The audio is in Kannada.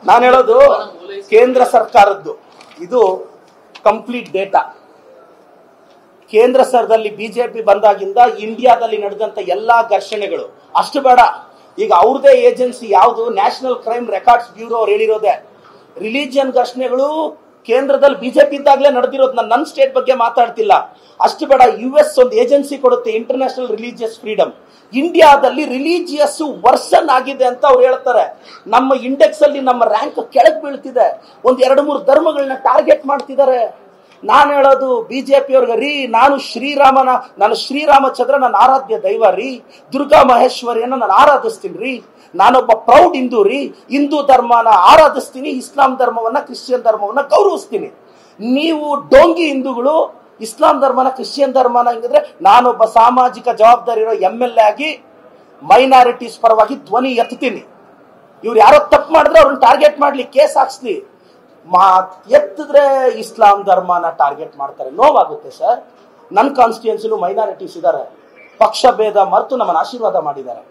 ನಾನು ಹೇಳೋದು ಕೇಂದ್ರ ಸರ್ಕಾರದ್ದು ಇದು ಕಂಪ್ಲೀಟ್ ಡೇಟಾ. ಕೇಂದ್ರ ಸರ್ಕಾರದಲ್ಲಿ ಬಿಜೆಪಿ ಬಂದಾಗಿಂದ ಇಂಡಿಯಾದಲ್ಲಿ ನಡೆದಂತ ಎಲ್ಲಾ ಘರ್ಷಣೆಗಳು ಅಷ್ಟು ಬೇಡ. ಈಗ ಅವ್ರದೇ ಏಜೆನ್ಸಿ ಯಾವುದು, ನ್ಯಾಷನಲ್ ಕ್ರೈಮ್ ರೆಕಾರ್ಡ್ಸ್ ಬ್ಯೂರೋ ಅವ್ರು ಹೇಳಿರೋದೆ ರಿಲಿಜಿಯನ್ ಘರ್ಷಣೆಗಳು ಕೇಂದ್ರದಲ್ಲಿ ಬಿಜೆಪಿ ಇದ್ದಾಗಲೇ ನಡೆದಿರೋದು. ನನ್ನ ಸ್ಟೇಟ್ ಬಗ್ಗೆ ಮಾತಾಡ್ತಿಲ್ಲ. ಅಷ್ಟು ಬೇಡ, US ಒಂದು ಏಜೆನ್ಸಿ ಕೊಡುತ್ತೆ, ಇಂಟರ್ನ್ಯಾಷನಲ್ ರಿಲಿಜಿಯಸ್ ಫ್ರೀಡಮ್. ಇಂಡಿಯಾದಲ್ಲಿ ರಿಲಿಜಿಯಸ್ ವರ್ಸನ್ ಆಗಿದೆ ಅಂತ ಅವ್ರು ಹೇಳ್ತಾರೆ. ನಮ್ಮ ಇಂಡೆಕ್ಸ್ ಅಲ್ಲಿ ನಮ್ಮ ರ್ಯಾಂಕ್ ಕೆಳಗೆ ಬೀಳ್ತಿದೆ. ಒಂದ್ 2-3 ಧರ್ಮಗಳನ್ನ ಟಾರ್ಗೆಟ್ ಮಾಡ್ತಿದ್ದಾರೆ. ನಾನು ಹೇಳೋದು ಬಿಜೆಪಿ ಅವ್ರಿಗೆ, ರೀ ನಾನು ಶ್ರೀರಾಮಚಂದ್ರ ನನ್ನ ಆರಾಧ್ಯ ದೈವ ರೀ, ದುರ್ಗಾ ಮಹೇಶ್ವರಿಯನ್ನ ನಾನು ಆರಾಧಿಸ್ತೀನಿ ರೀ, ನಾನೊಬ್ಬ ಪ್ರೌಡ್ ಹಿಂದೂ ರೀ, ಹಿಂದೂ ಧರ್ಮನ ಆರಾಧಿಸ್ತೀನಿ, ಇಸ್ಲಾಂ ಧರ್ಮವನ್ನ ಕ್ರಿಶ್ಚಿಯನ್ ಧರ್ಮವನ್ನ ಗೌರವಿಸ್ತೀನಿ. ನೀವು ಡೋಂಗಿ ಹಿಂದೂಗಳು ಇಸ್ಲಾಂ ಧರ್ಮನ ಕ್ರಿಶ್ಚಿಯನ್ ಧರ್ಮನ ಹಿಂಗಿದ್ರೆ, ನಾನೊಬ್ಬ ಸಾಮಾಜಿಕ ಜವಾಬ್ದಾರಿ ಇರೋ MLA ಆಗಿ ಮೈನಾರಿಟೀಸ್ ಪರವಾಗಿ ಧ್ವನಿ ಎತ್ತೀನಿ. ಇವ್ರು ಯಾರೋ ತಪ್ಪು ಮಾಡಿದ್ರೆ ಅವ್ರನ್ನ ಟಾರ್ಗೆಟ್ ಮಾಡ್ಲಿ, ಕೇಸ್ ಹಾಕ್ಸ್ಲಿ. ಎತ್ತಿದ್ರೆ ಇಸ್ಲಾಂ ಧರ್ಮನ ಟಾರ್ಗೆಟ್ ಮಾಡ್ತಾರೆ. ನೋವಾಗುತ್ತೆ ಸರ್. ನನ್ನ ಕಾನ್ಸ್ಟಿಟ್ಯೂನ್ಸಿಲೂ ಮೈನಾರಿಟೀಸ್ ಇದ್ದಾರೆ, ಪಕ್ಷ ಭೇದ ಮರೆತು ನಮ್ಮನ್ನು ಆಶೀರ್ವಾದ ಮಾಡಿದ್ದಾರೆ.